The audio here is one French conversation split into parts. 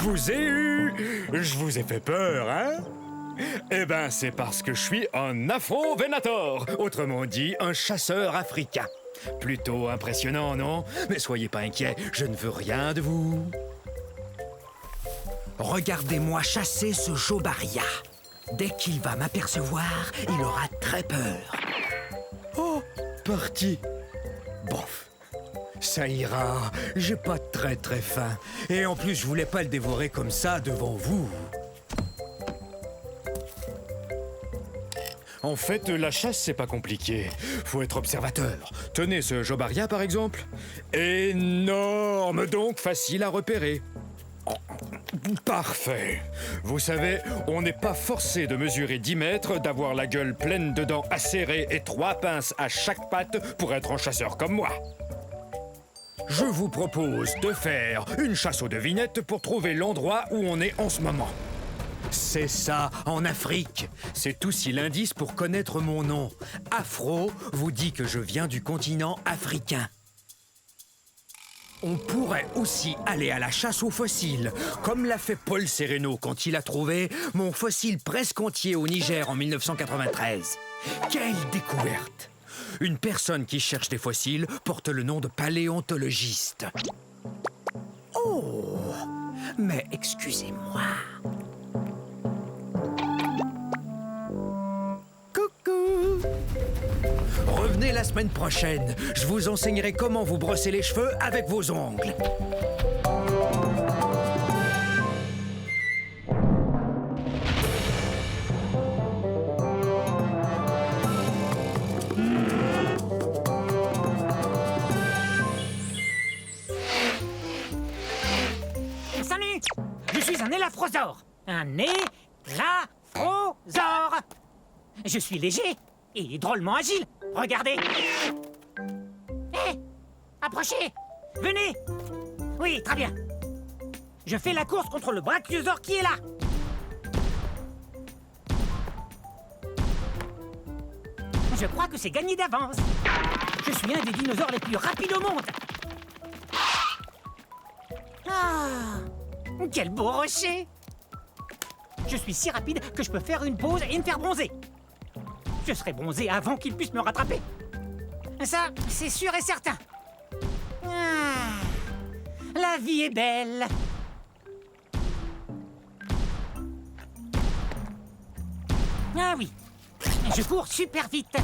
vous ai eu! Je vous ai fait peur, hein? Eh ben, c'est parce que je suis un Afro-Venator, autrement dit, un chasseur africain. Plutôt impressionnant, non? Mais soyez pas inquiets, je ne veux rien de vous. Regardez-moi chasser ce Jobaria. Dès qu'il va m'apercevoir, il aura très peur. Oh, parti. Bof. Ça ira, j'ai pas très faim. Et en plus, je voulais pas le dévorer comme ça devant vous. En fait, la chasse, c'est pas compliqué. Faut être observateur. Tenez ce Jobaria, par exemple. Énorme, donc facile à repérer. Parfait. Vous savez, on n'est pas forcé de mesurer 10 mètres, d'avoir la gueule pleine de dents acérées et 3 pinces à chaque patte pour être un chasseur comme moi. Je vous propose de faire une chasse aux devinettes pour trouver l'endroit où on est en ce moment. C'est ça, en Afrique. C'est aussi l'indice pour connaître mon nom. Afro vous dit que je viens du continent africain. On pourrait aussi aller à la chasse aux fossiles, comme l'a fait Paul Sereno quand il a trouvé mon fossile presque entier au Niger en 1993. Quelle découverte! Une personne qui cherche des fossiles porte le nom de paléontologiste. Oh! Mais excusez-moi. Coucou! Revenez la semaine prochaine. Je vous enseignerai comment vous brosser les cheveux avec vos ongles. Salut! Je suis un élafrosaure. Un élafrosaure. Je suis léger et drôlement agile. Regardez. Hé! Approchez! Venez! Oui, très bien. Je fais la course contre le brachiosaure qui est là. Je crois que c'est gagné d'avance. Je suis un des dinosaures les plus rapides au monde. Ah! Quel beau rocher! Je suis si rapide que je peux faire une pause et me faire bronzer. Je serai bronzé avant qu'il puisse me rattraper. Ça, c'est sûr et certain. Ah, la vie est belle. Ah oui, je cours super vite.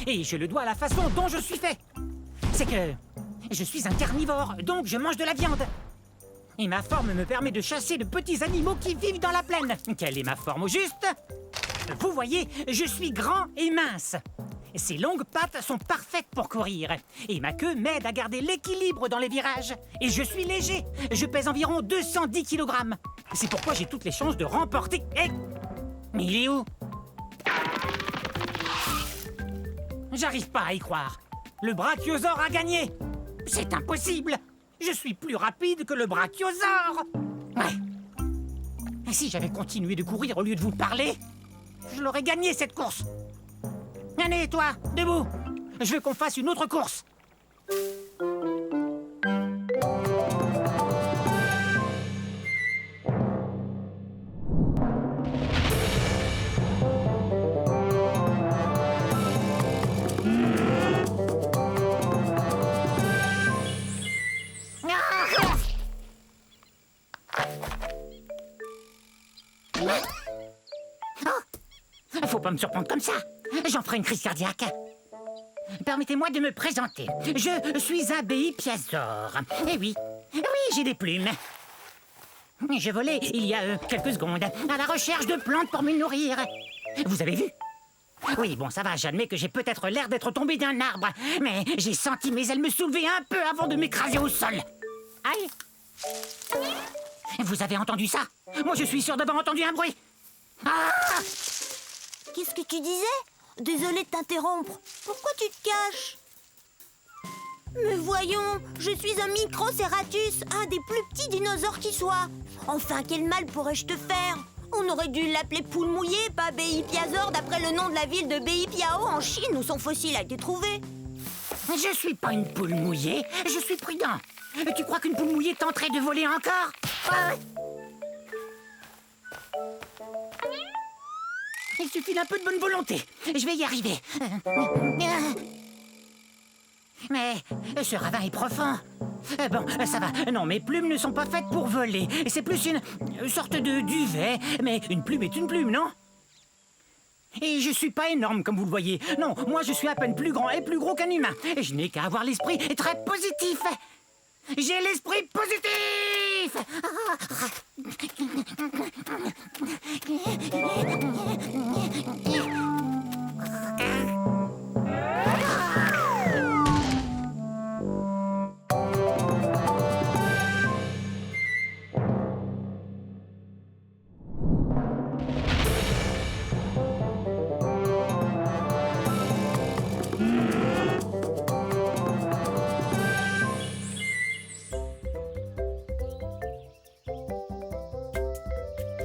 Et je le dois à la façon dont je suis fait. C'est que je suis un carnivore, donc je mange de la viande. Et ma forme me permet de chasser de petits animaux qui vivent dans la plaine. Quelle est ma forme au juste? Vous voyez, je suis grand et mince. Ces longues pattes sont parfaites pour courir. Et ma queue m'aide à garder l'équilibre dans les virages. Et je suis léger. Je pèse environ 210 kg. C'est pourquoi j'ai toutes les chances de remporter... Hey! Mais il est où? J'arrive pas à y croire. Le brachiosaure a gagné. C'est impossible. Je suis plus rapide que le brachiosaure. Ouais. Et si j'avais continué de courir au lieu de vous parler, je l'aurais gagné cette course. Allez, toi, debout. Je veux qu'on fasse une autre course. Faut pas me surprendre comme ça. J'en ferai une crise cardiaque. Permettez-moi de me présenter. Je suis un béipiasaure. Eh oui, j'ai des plumes. J'ai volé il y a quelques secondes à la recherche de plantes pour me nourrir. Vous avez vu? Oui, bon, ça va, j'admets que j'ai peut-être l'air d'être tombé d'un arbre, mais j'ai senti mes ailes me soulever un peu avant de m'écraser au sol. Aïe! Vous avez entendu ça? Moi, je suis sûr d'avoir entendu un bruit. Ah! Qu'est-ce que tu disais? Désolée de t'interrompre. Pourquoi tu te caches? Mais voyons, je suis un Microceratus, un des plus petits dinosaures qui soit. Enfin, quel mal pourrais-je te faire? On aurait dû l'appeler poule mouillée, pas Béipiasaure, d'après le nom de la ville de Béipiao en Chine où son fossile a été trouvé. Je suis pas une poule mouillée, je suis prudent. Tu crois qu'une poule mouillée tenterait de voler encore? Il suffit d'un peu de bonne volonté. Je vais y arriver. Mais ce ravin est profond. Bon, ça va. Non, mes plumes ne sont pas faites pour voler. C'est plus une sorte de duvet. Mais une plume est une plume, non? Et je suis pas énorme, comme vous le voyez. Non, moi je suis à peine plus grand et plus gros qu'un humain. Et je n'ai qu'à avoir l'esprit très positif. J'ai l'esprit positif!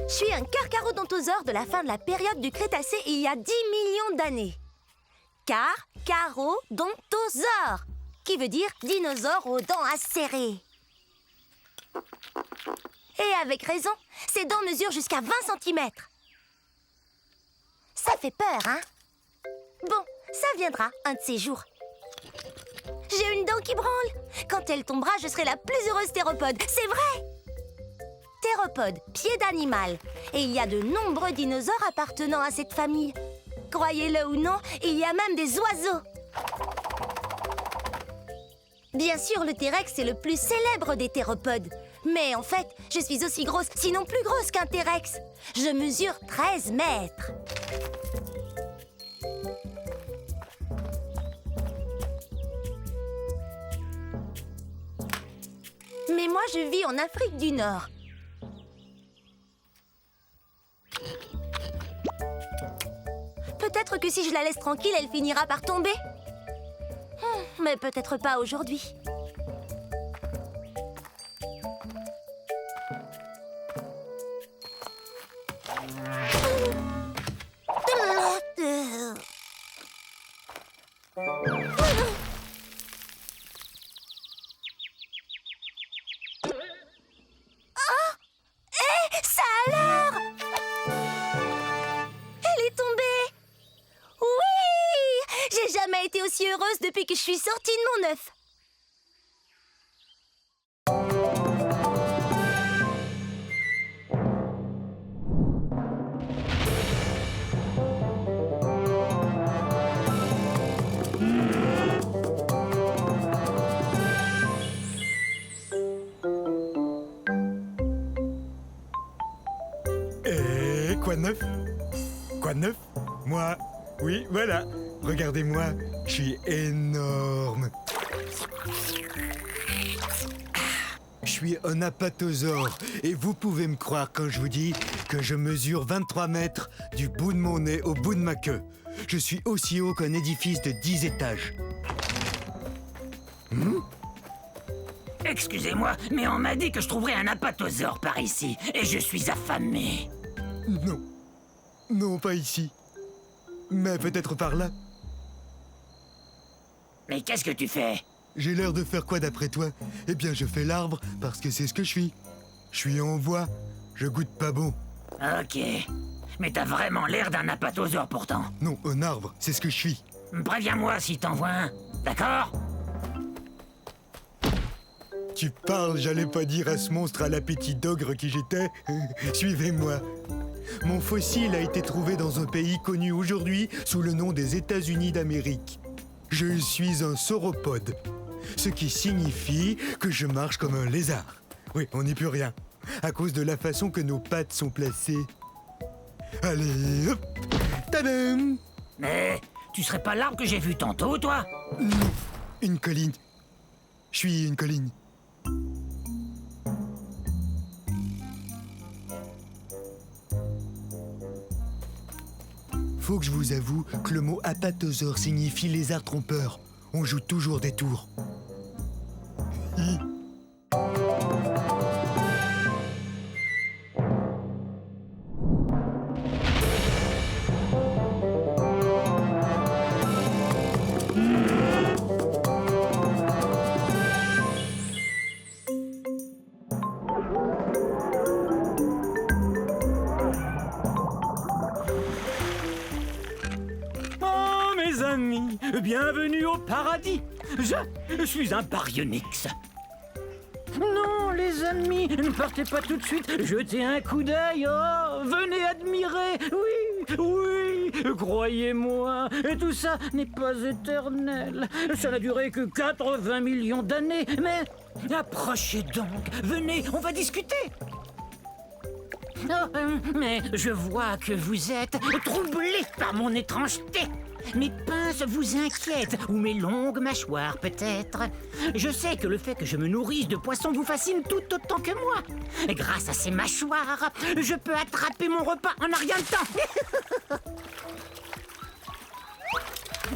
Je suis un carcharodontosaure de la fin de la période du Crétacé il y a 10 millions d'années. Carcharodontosaure, qui veut dire dinosaure aux dents acérées. Et avec raison, ses dents mesurent jusqu'à 20 cm. Ça fait peur, hein? Bon, ça viendra un de ces jours. J'ai une dent qui branle. Quand elle tombera, je serai la plus heureuse théropode. C'est vrai! Théropode, pied d'animal. Et il y a de nombreux dinosaures appartenant à cette famille. Croyez-le ou non, il y a même des oiseaux. Bien sûr, le T-Rex est le plus célèbre des théropodes. Mais en fait, je suis aussi grosse, sinon plus grosse qu'un T-Rex. Je mesure 13 mètres. Mais moi, je vis en Afrique du Nord. Peut-être que si je la laisse tranquille, elle finira par tomber. Mais peut-être pas aujourd'hui. Ça alors? Elle est tombée. Oui! J'ai jamais été aussi heureuse depuis que je suis sortie de mon œuf. Quoi de neuf? Quoi de neuf? Moi? Oui, voilà. Regardez-moi, je suis énorme. Je suis un apatosaure et vous pouvez me croire quand je vous dis que je mesure 23 mètres du bout de mon nez au bout de ma queue. Je suis aussi haut qu'un édifice de 10 étages. Excusez-moi, mais on m'a dit que je trouverais un apatosaure par ici. Et je suis affamé. Non. Non, pas ici. Mais peut-être par là. Mais qu'est-ce que tu fais? J'ai l'air de faire quoi d'après toi? Eh bien, je fais l'arbre parce que c'est ce que je suis. Je suis en voie. Je goûte pas bon. Ok. Mais t'as vraiment l'air d'un apatosaure pourtant. Non, un arbre, c'est ce que je suis. Préviens-moi si t'en vois un. D'accord? Tu parles, j'allais pas dire à ce monstre à l'appétit d'ogre qui j'étais. Suivez-moi. Mon fossile a été trouvé dans un pays connu aujourd'hui sous le nom des États-Unis d'Amérique. Je suis un sauropode, ce qui signifie que je marche comme un lézard. Oui, on n'y peut rien, à cause de la façon que nos pattes sont placées. Allez, hop, tadam! Mais tu serais pas l'arbre que j'ai vu tantôt, toi? Non, une colline. Je suis une colline. Faut que je vous avoue que le mot apatosaure signifie lézard trompeur. On joue toujours des tours. mes amis, bienvenue au paradis. Je suis un baryonyx. Non, les amis, ne partez pas tout de suite. Jetez un coup d'œil. Oh, venez admirer. Oui, croyez-moi. Et tout ça n'est pas éternel. Ça n'a duré que 80 millions d'années. Mais approchez donc. Venez, on va discuter. Oh, mais je vois que vous êtes troublé par mon étrangeté. Mes pinces vous inquiètent, ou mes longues mâchoires peut-être. Je sais que le fait que je me nourrisse de poissons vous fascine tout autant que moi. Et grâce à ces mâchoires, je peux attraper mon repas en un rien de temps.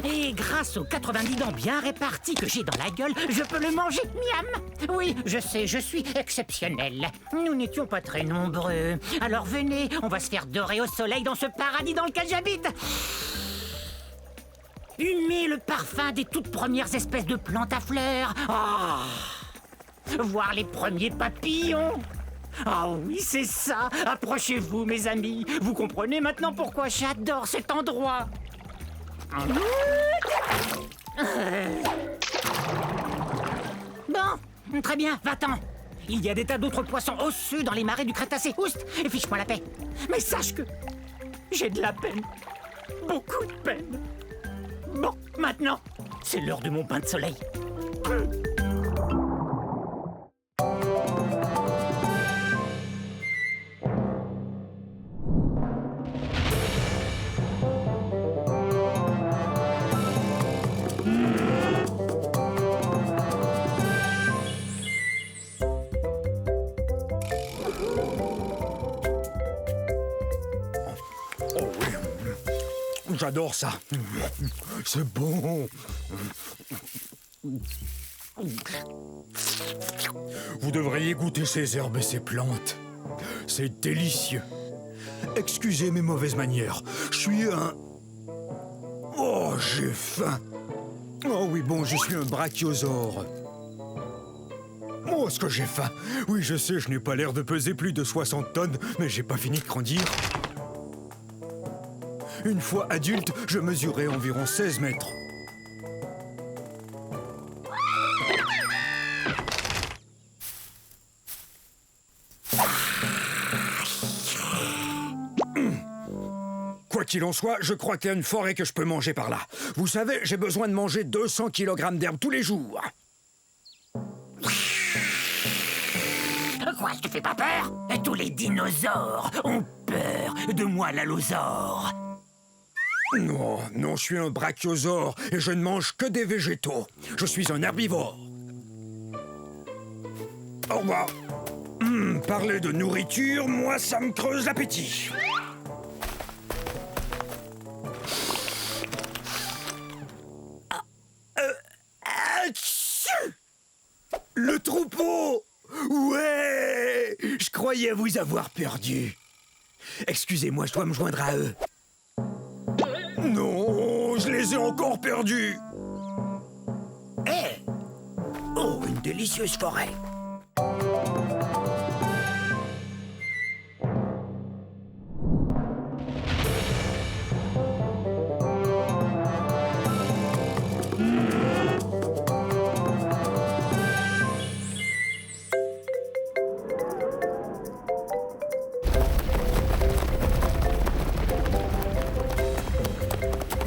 Et grâce aux 90 dents bien réparties que j'ai dans la gueule, je peux le manger, miam. Oui, je sais, je suis exceptionnel. Nous n'étions pas très nombreux. Alors venez, on va se faire dorer au soleil dans ce paradis dans lequel j'habite. Humer le parfum des toutes premières espèces de plantes à fleurs. Voir les premiers papillons. Ah oui, c'est ça. Approchez-vous, mes amis. Vous comprenez maintenant pourquoi j'adore cet endroit. Bon, très bien, va-t'en. Il y a des tas d'autres poissons osseux dans les marais du Crétacé. Oust, et fiche-moi la paix. Mais sache que j'ai de la peine. Beaucoup de peine. Bon, maintenant, c'est l'heure de mon bain de soleil. J'adore ça. C'est bon. Vous devriez goûter ces herbes et ces plantes. C'est délicieux. Excusez mes mauvaises manières. Je suis un... Oh, j'ai faim. Oh oui, bon, je suis un brachiosaure. Oh, est-ce que j'ai faim? Oui, je sais, je n'ai pas l'air de peser plus de 60 tonnes, mais j'ai pas fini de grandir. Une fois adulte, je mesurais environ 16 mètres. Quoi qu'il en soit, je crois qu'il y a une forêt que je peux manger par là. Vous savez, j'ai besoin de manger 200 kg d'herbe tous les jours. Quoi, je te fais pas peur? Tous les dinosaures ont peur de moi, l'allosaure. Non, non, je suis un brachiosaure et je ne mange que des végétaux. Je suis un herbivore. Au revoir. Parler de nourriture, moi, ça me creuse l'appétit. Le troupeau! Ouais! Je croyais vous avoir perdu. Excusez-moi, je dois me joindre à eux. Non, je les ai encore perdus. Hé! Oh, une délicieuse forêt.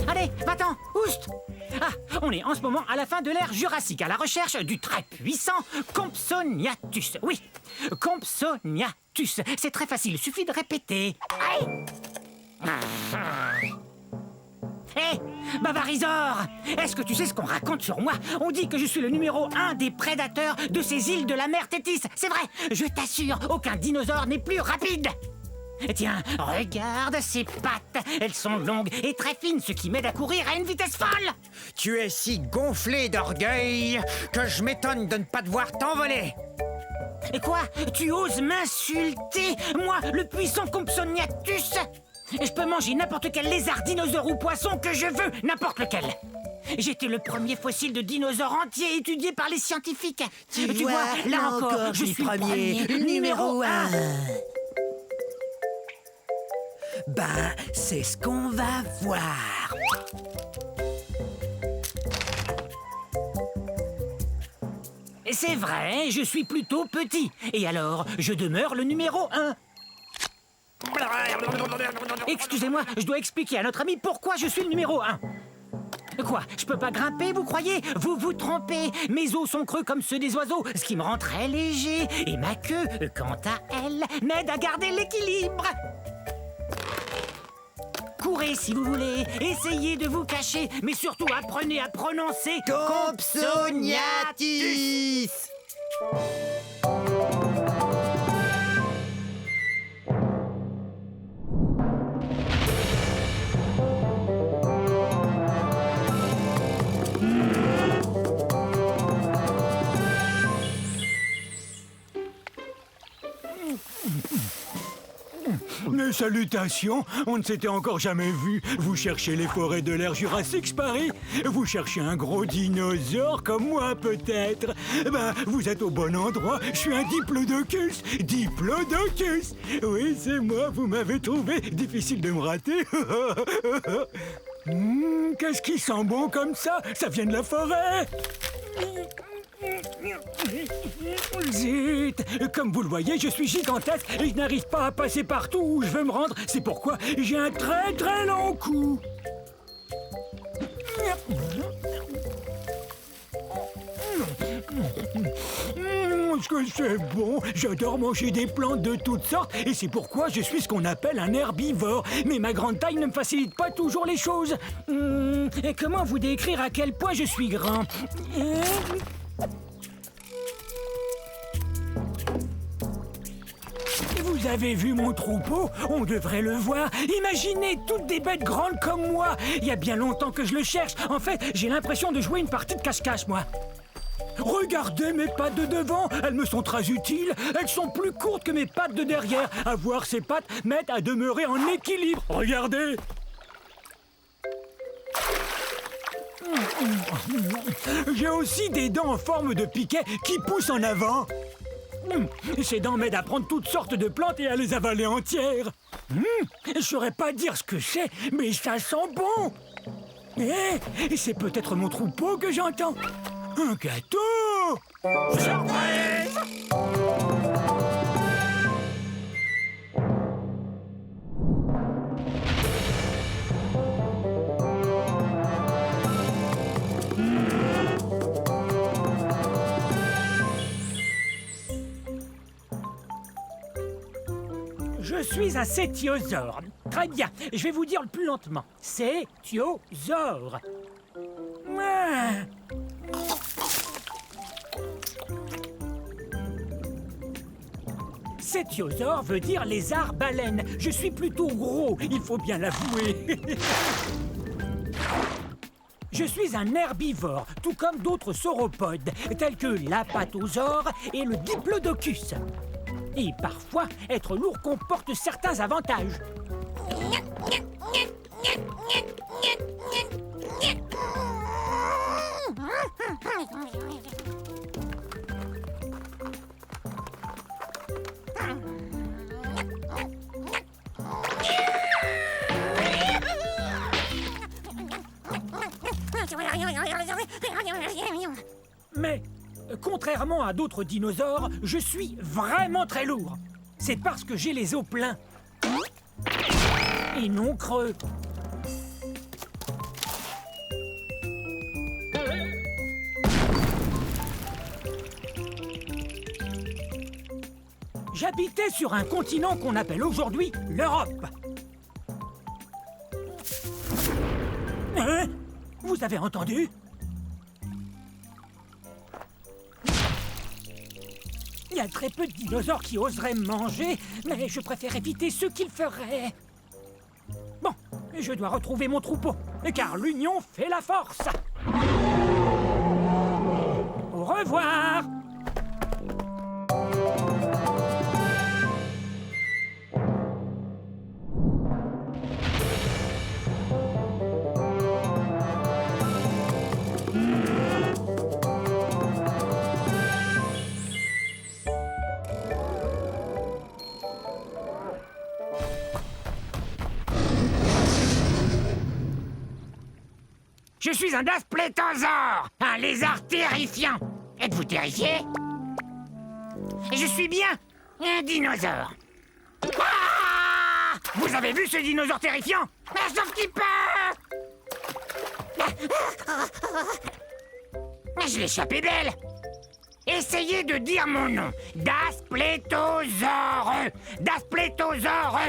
Allez, va-t'en, oust. Ah, on est en ce moment à la fin de l'ère Jurassique, à la recherche du très puissant Compsognathus. Oui, Compsognathus. C'est très facile, suffit de répéter. Aïe! Hé, Bavarisor! Est-ce que tu sais ce qu'on raconte sur moi? On dit que je suis le numéro 1 des prédateurs de ces îles de la mer Tétis. C'est vrai, je t'assure, aucun dinosaure n'est plus rapide. Tiens, regarde ces pattes. Elles sont longues et très fines, ce qui m'aide à courir à une vitesse folle. Tu es si gonflé d'orgueil que je m'étonne de ne pas devoir t'envoler. Et quoi? Tu oses m'insulter? Moi, le puissant Compsognathus? Je peux manger n'importe quel lézard, dinosaure ou poisson que je veux, n'importe lequel. J'étais le premier fossile de dinosaure entier étudié par les scientifiques. Tu vois, là encore, je suis le premier, numéro 1. Ben, c'est ce qu'on va voir. C'est vrai, je suis plutôt petit. Et alors, je demeure le numéro 1. Excusez-moi, je dois expliquer à notre ami pourquoi je suis le numéro 1. Quoi, je peux pas grimper, vous croyez? Vous vous trompez. Mes os sont creux comme ceux des oiseaux, ce qui me rend très léger. Et ma queue, quant à elle, m'aide à garder l'équilibre. Courez si vous voulez, essayez de vous cacher, mais surtout apprenez à prononcer Compsognathus. Mes salutations, on ne s'était encore jamais vu. Vous cherchez les forêts de l'ère Jurassique, je parie? Vous cherchez un gros dinosaure comme moi, peut-être? Ben, vous êtes au bon endroit. Je suis un diplodocus. Diplodocus! Oui, c'est moi, vous m'avez trouvé. Difficile de me rater. Qu'est-ce qui sent bon comme ça? Ça vient de la forêt. Zut! Comme vous le voyez, je suis gigantesque et je n'arrive pas à passer partout où je veux me rendre. C'est pourquoi j'ai un très très long cou. Est-ce que c'est bon? J'adore manger des plantes de toutes sortes et c'est pourquoi je suis ce qu'on appelle un herbivore. Mais ma grande taille ne me facilite pas toujours les choses. Et comment vous décrire à quel point je suis grand? Vous avez vu mon troupeau? On devrait le voir. Imaginez toutes des bêtes grandes comme moi. Il y a bien longtemps que je le cherche. En fait, j'ai l'impression de jouer une partie de cache-cache, moi. Regardez mes pattes de devant, elles me sont très utiles. Elles sont plus courtes que mes pattes de derrière. Avoir ces pattes m'aide à demeurer en équilibre. Regardez. J'ai aussi des dents en forme de piquet qui poussent en avant. Ces dents m'aident à prendre toutes sortes de plantes et à les avaler entières. Je saurais pas dire ce que c'est, mais ça sent bon. C'est peut-être mon troupeau que j'entends. Un gâteau! Surprise! Je suis un cétiosaure. Très bien, je vais vous dire le plus lentement. Cétiosaure. Cétiosaure veut dire lézard-baleine. Je suis plutôt gros, il faut bien l'avouer. Je suis un herbivore, tout comme d'autres sauropodes, tels que l'apatosaure et le diplodocus. Et parfois, être lourd comporte certains avantages. Mais, contrairement à d'autres dinosaures, je suis vraiment très lourd. C'est parce que j'ai les os pleins. Et non creux. J'habitais sur un continent qu'on appelle aujourd'hui l'Europe. Hein? Vous avez entendu? Il y a très peu de dinosaures qui oseraient me manger, mais je préfère éviter ceux qui le feraient. Bon, je dois retrouver mon troupeau, car l'union fait la force. Au revoir! Je suis un dasplétosaure, un lézard terrifiant. Êtes-vous terrifié? Je suis bien un dinosaure. Ah! Vous avez vu ce dinosaure terrifiant? Sauf qu'il peut! Je l'ai échappé belle. Essayez de dire mon nom. Dasplétosaure. Dasplétosaure.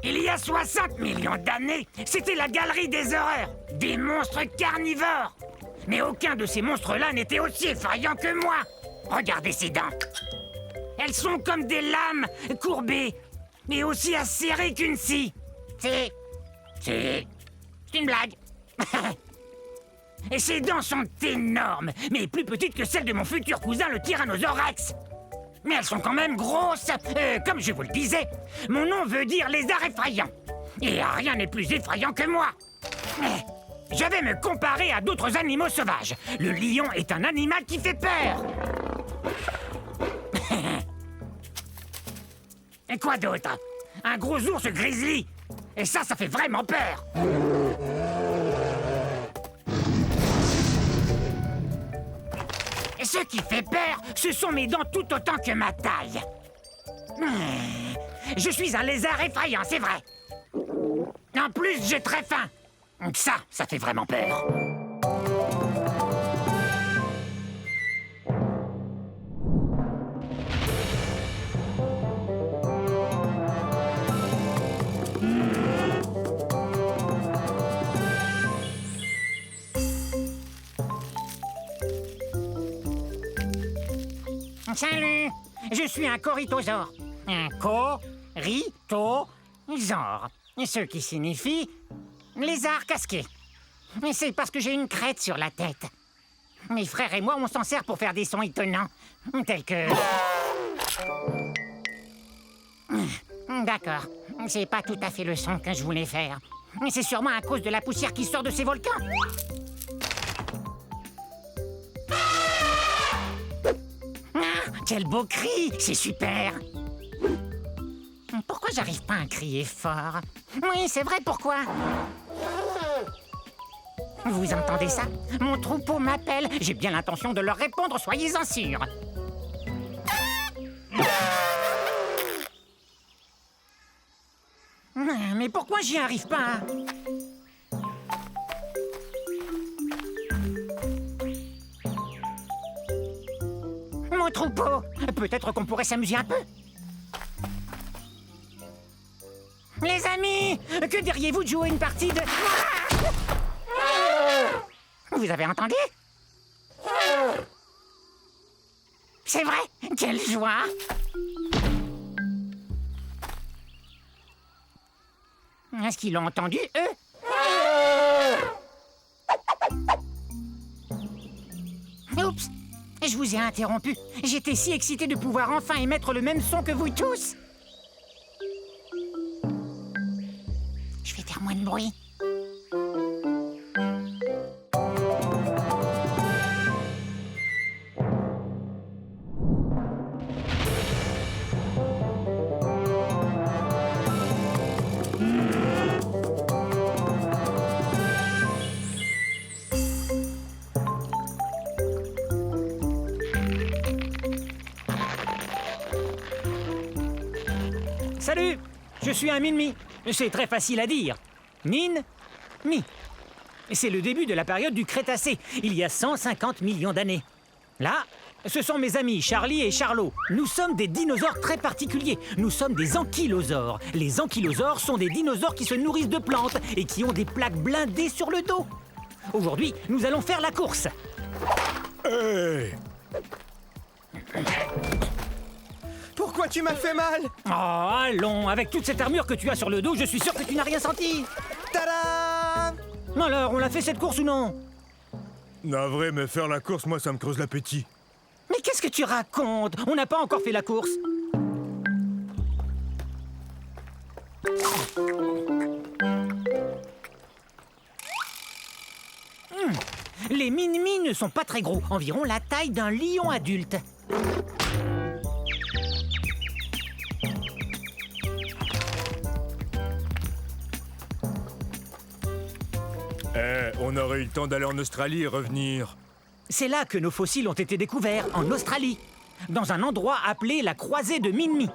Il y a 60 millions d'années, c'était la galerie des horreurs. Des monstres carnivores. Mais aucun de ces monstres-là n'était aussi effrayant que moi. Regardez ces dents. Elles sont comme des lames courbées, mais aussi acérées qu'une scie. C'est une blague. Et ses dents sont énormes, mais plus petites que celles de mon futur cousin, le Tyrannosaure Rex. Mais elles sont quand même grosses. Comme je vous le disais, mon nom veut dire lézard effrayant. Et rien n'est plus effrayant que moi. Je vais me comparer à d'autres animaux sauvages. Le lion est un animal qui fait peur. Et quoi d'autre? Un gros ours grizzly. Et ça fait vraiment peur. Et ce qui fait peur, ce sont mes dents tout autant que ma taille. Je suis un lézard effrayant, c'est vrai. En plus, j'ai très faim. Ça fait vraiment peur. Salut, je suis un corythosaure. Un corythosaure, ce qui signifie lézard casqué. Mais c'est parce que j'ai une crête sur la tête. Mes frères et moi, on s'en sert pour faire des sons étonnants, tels que... D'accord, c'est pas tout à fait le son que je voulais faire. C'est sûrement à cause de la poussière qui sort de ces volcans. Quel beau cri! C'est super! Pourquoi j'arrive pas à crier fort? Oui, c'est vrai, pourquoi? Vous entendez ça? Mon troupeau m'appelle. J'ai bien l'intention de leur répondre, soyez-en sûrs. Mais pourquoi j'y arrive pas? Mon troupeau! Peut-être qu'on pourrait s'amuser un peu. Les amis, que diriez-vous de jouer une partie de... Vous avez entendu? C'est vrai? Quelle joie! Est-ce qu'ils l'ont entendu, eux? Oups! Je vous ai interrompu. J'étais si excité de pouvoir enfin émettre le même son que vous tous. Je vais faire moins de bruit. Salut, je suis un Min-Mi. C'est très facile à dire. Min-Mi. C'est le début de la période du Crétacé, il y a 150 millions d'années. Là, ce sont mes amis Charlie et Charlot. Nous sommes des dinosaures très particuliers. Nous sommes des ankylosaures. Les ankylosaures sont des dinosaures qui se nourrissent de plantes et qui ont des plaques blindées sur le dos. Aujourd'hui, nous allons faire la course. Hey! Pourquoi tu m'as fait mal? Oh, allons, avec toute cette armure que tu as sur le dos, je suis sûr que tu n'as rien senti. Tada! Alors, on l'a fait cette course ou non? Navré, mais faire la course, moi, ça me creuse l'appétit. Mais qu'est-ce que tu racontes? On n'a pas encore fait la course. Les Min-Mi ne sont pas très gros, environ la taille d'un lion adulte. On aurait eu le temps d'aller en Australie et revenir. C'est là que nos fossiles ont été découverts, en Australie, dans un endroit appelé la croisée de Minmi.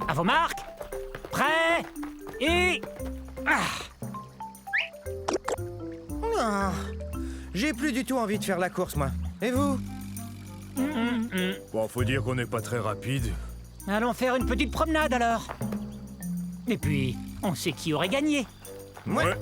À vos marques, prêts et... Ah, j'ai plus du tout envie de faire la course, moi. Et vous? Bon, faut dire qu'on n'est pas très rapide. Allons faire une petite promenade alors. Et puis, on sait qui aurait gagné. Moi.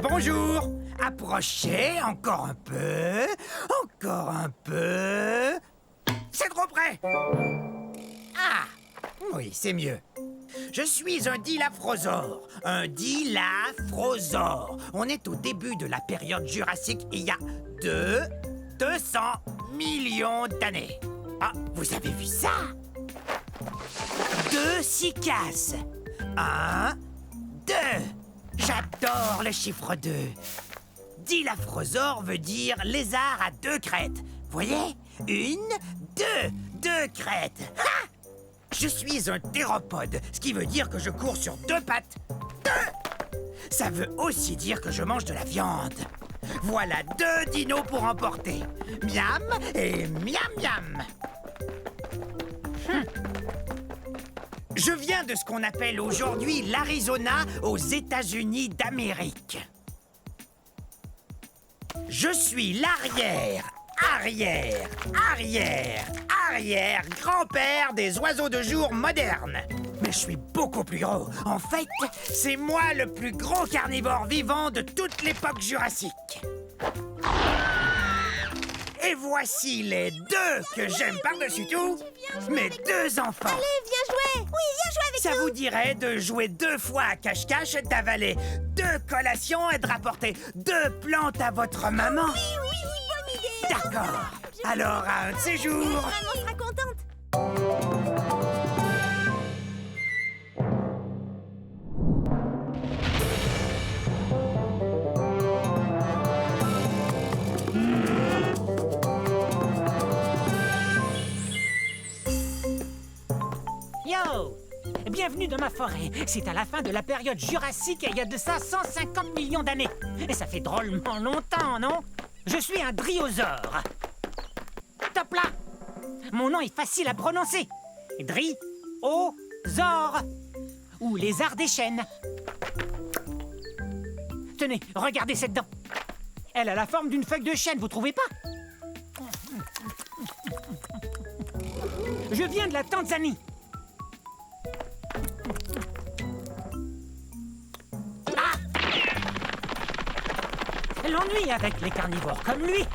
Bonjour. Approchez, encore un peu. Encore un peu. C'est trop près. Ah, oui, c'est mieux. Je suis un dilaphrosore. Un dilaphrosore. On est au début de la période jurassique, il y a 200 millions d'années. Ah, vous avez vu ça? 2 cycas. 1, 2. J'adore le chiffre 2. Dilaphrosore veut dire lézard à 2 crêtes. Voyez? 1, 2. 2 crêtes. Ha! Je suis un théropode, ce qui veut dire que je cours sur 2 pattes. 2! Ça veut aussi dire que je mange de la viande. Voilà 2 dinos pour emporter. Miam et miam miam. Je viens de ce qu'on appelle aujourd'hui l'Arizona aux États-Unis d'Amérique. Je suis l'arrière grand-père des oiseaux de jour modernes. Mais je suis beaucoup plus gros. En fait, c'est moi le plus gros carnivore vivant de toute l'époque jurassique. Et voici les 2 que j'aime par-dessus tout, mes 2 enfants. Allez, viens jouer. Oui, viens jouer avec Ça nous. vous dirait de jouer 2 fois à cache-cache, d'avaler 2 collations et de rapporter 2 plantes à votre maman? Oui, bonne idée. D'accord. Alors, à un de ces jours... Maman sera contente. Yo! Bienvenue dans ma forêt. C'est à la fin de la période jurassique et il y a de ça 150 millions d'années. Et ça fait drôlement longtemps, non? Je suis un dryosaure. Top là! Mon nom est facile à prononcer. Dryosaure. Ou lézard des chênes. Tenez, regardez cette dent. Elle a la forme d'une feuille de chêne, vous trouvez pas? Je viens de la Tanzanie. L'ennui avec les carnivores comme lui,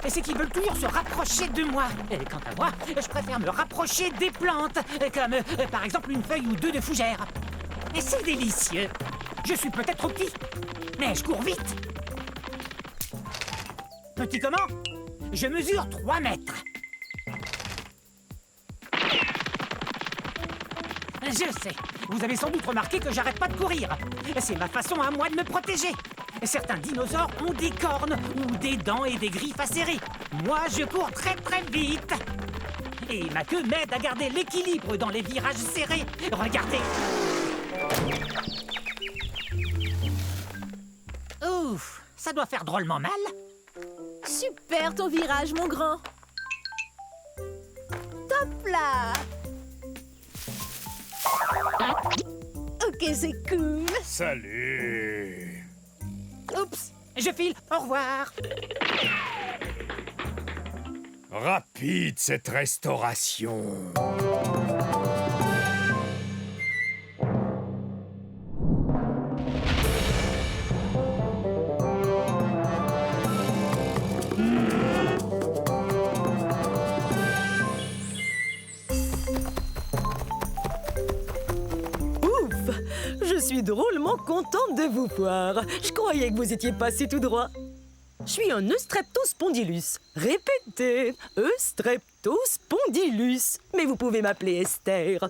c'est qu'ils veulent toujours se rapprocher de moi. Et quant à moi, je préfère me rapprocher des plantes, comme par exemple une feuille ou 2 de fougère. Et c'est délicieux. Je suis peut-être trop petit, mais je cours vite. Petit comment? Je mesure 3 mètres. Je sais, vous avez sans doute remarqué que j'arrête pas de courir. C'est ma façon à moi de me protéger. Certains dinosaures ont des cornes ou des dents et des griffes acérées. Moi, je cours très très vite. Et ma queue m'aide à garder l'équilibre dans les virages serrés. Regardez. Ouf, ça doit faire drôlement mal. Super ton virage, mon grand. Top là. Ok, c'est cool. Salut. Oups, je file. Au revoir. Rapide, cette restauration. Je suis drôlement contente de vous voir. Je croyais que vous étiez passé tout droit. Je suis un Eustreptospondylus. Répétez, Eustreptospondylus. Streptospondylus. Mais vous pouvez m'appeler Esther.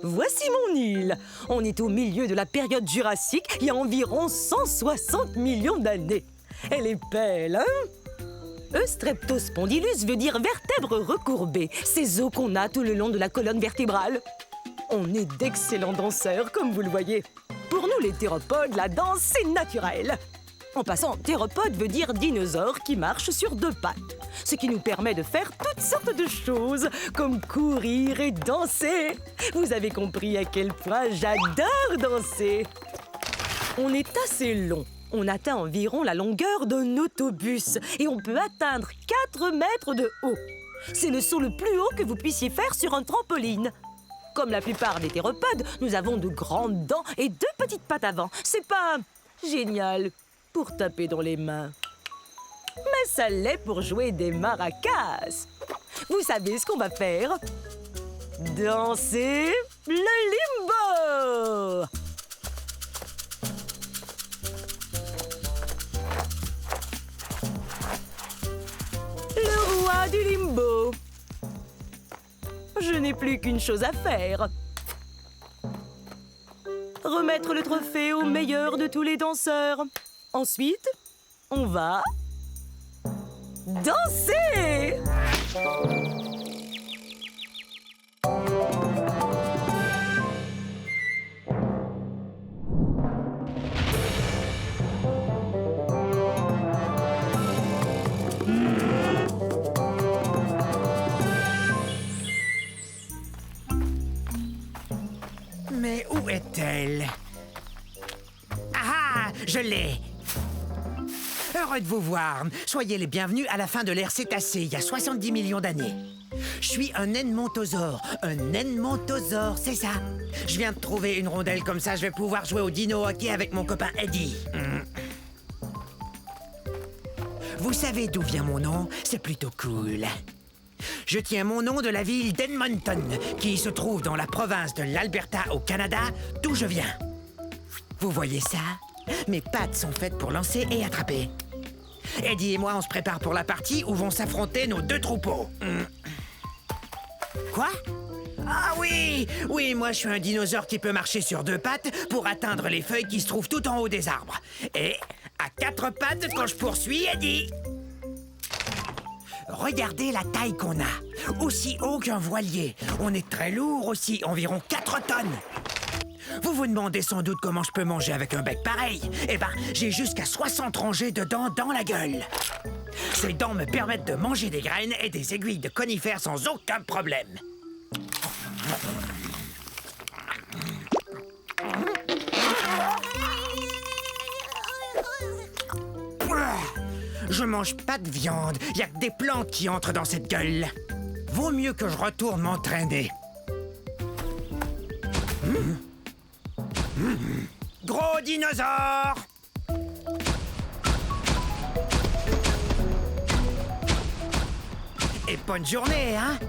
Voici mon île. On est au milieu de la période jurassique, il y a environ 160 millions d'années. Elle est belle, hein? Streptospondylus veut dire vertèbre recourbée. Ces os qu'on a tout le long de la colonne vertébrale. On est d'excellents danseurs, comme vous le voyez. Pour nous, les théropodes, la danse, c'est naturel. En passant, théropode veut dire dinosaure qui marche sur deux pattes. Ce qui nous permet de faire toutes sortes de choses, comme courir et danser. Vous avez compris à quel point j'adore danser. On est assez long. On atteint environ la longueur d'un autobus et on peut atteindre 4 mètres de haut. C'est le saut le plus haut que vous puissiez faire sur un trampoline. Comme la plupart des théropodes, nous avons de grandes dents et 2 petites pattes avant. C'est pas génial pour taper dans les mains. Mais ça l'est pour jouer des maracas. Vous savez ce qu'on va faire? Danser le limbo! Le roi du limbo. Je n'ai plus qu'une chose à faire. Remettre le trophée au meilleur de tous les danseurs. Ensuite, on va danser! Mais où est-elle? Ah, je l'ai! Heureux de vous voir. Soyez les bienvenus à la fin de l'ère cétacée, il y a 70 millions d'années. Je suis un edmontosaure. Un edmontosaure, c'est ça. Je viens de trouver une rondelle comme ça, je vais pouvoir jouer au dino hockey avec mon copain Eddie. Vous savez d'où vient mon nom? C'est plutôt cool. Je tiens mon nom de la ville d'Edmonton, qui se trouve dans la province de l'Alberta au Canada, d'où je viens. Vous voyez ça? Mes pattes sont faites pour lancer et attraper. Eddie et moi, on se prépare pour la partie où vont s'affronter nos 2 troupeaux. Quoi? Ah oui! Oui, moi, je suis un dinosaure qui peut marcher sur 2 pattes pour atteindre les feuilles qui se trouvent tout en haut des arbres. Et à 4 pattes quand je poursuis Eddie. Regardez la taille qu'on a. Aussi haut qu'un voilier. On est très lourd aussi, environ 4 tonnes. Vous vous demandez sans doute comment je peux manger avec un bec pareil. Eh ben, j'ai jusqu'à 60 rangées de dents dans la gueule. Ces dents me permettent de manger des graines et des aiguilles de conifères sans aucun problème. Je mange pas de viande. Y a que des plantes qui entrent dans cette gueule. Vaut mieux que je retourne m'entraîner. Gros dinosaure! Et bonne journée, hein?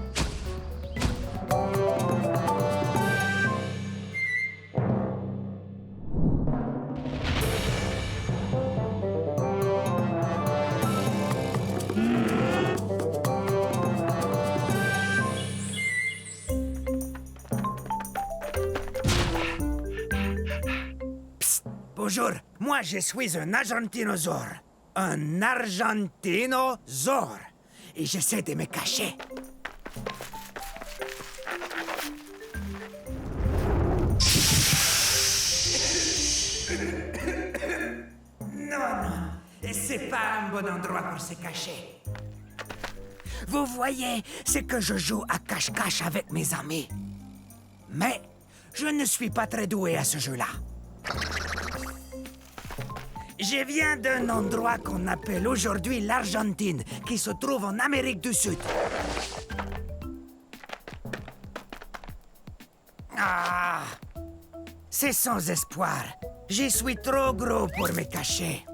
Bonjour, moi je suis un argentinosaure. Un argentinosaure. Et j'essaie de me cacher. Non, c'est pas un bon endroit pour se cacher. Vous voyez, c'est que je joue à cache-cache avec mes amis. Mais je ne suis pas très doué à ce jeu-là. Je viens d'un endroit qu'on appelle aujourd'hui l'Argentine, qui se trouve en Amérique du Sud. Ah, c'est sans espoir. Je suis trop gros pour me cacher.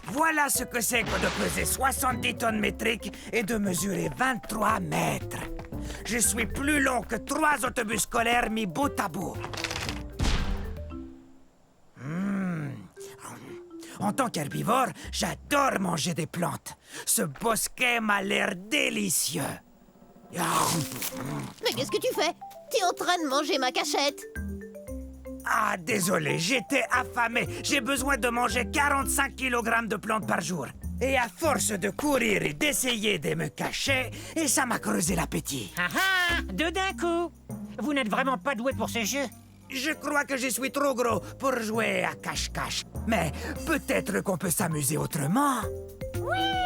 Voilà ce que c'est que de peser 70 tonnes métriques et de mesurer 23 mètres. Je suis plus long que 3 autobus scolaires mis bout à bout. En tant qu'herbivore, j'adore manger des plantes. Ce bosquet m'a l'air délicieux. Mais qu'est-ce que tu fais? T'es en train de manger ma cachette. Ah, désolé, j'étais affamé. J'ai besoin de manger 45 kg de plantes par jour. Et à force de courir et d'essayer de me cacher, et ça m'a creusé l'appétit. Ah ah, deux d'un coup. Vous n'êtes vraiment pas doué pour ce jeu. Je crois que je suis trop gros pour jouer à cache-cache. Mais peut-être qu'on peut s'amuser autrement. Oui.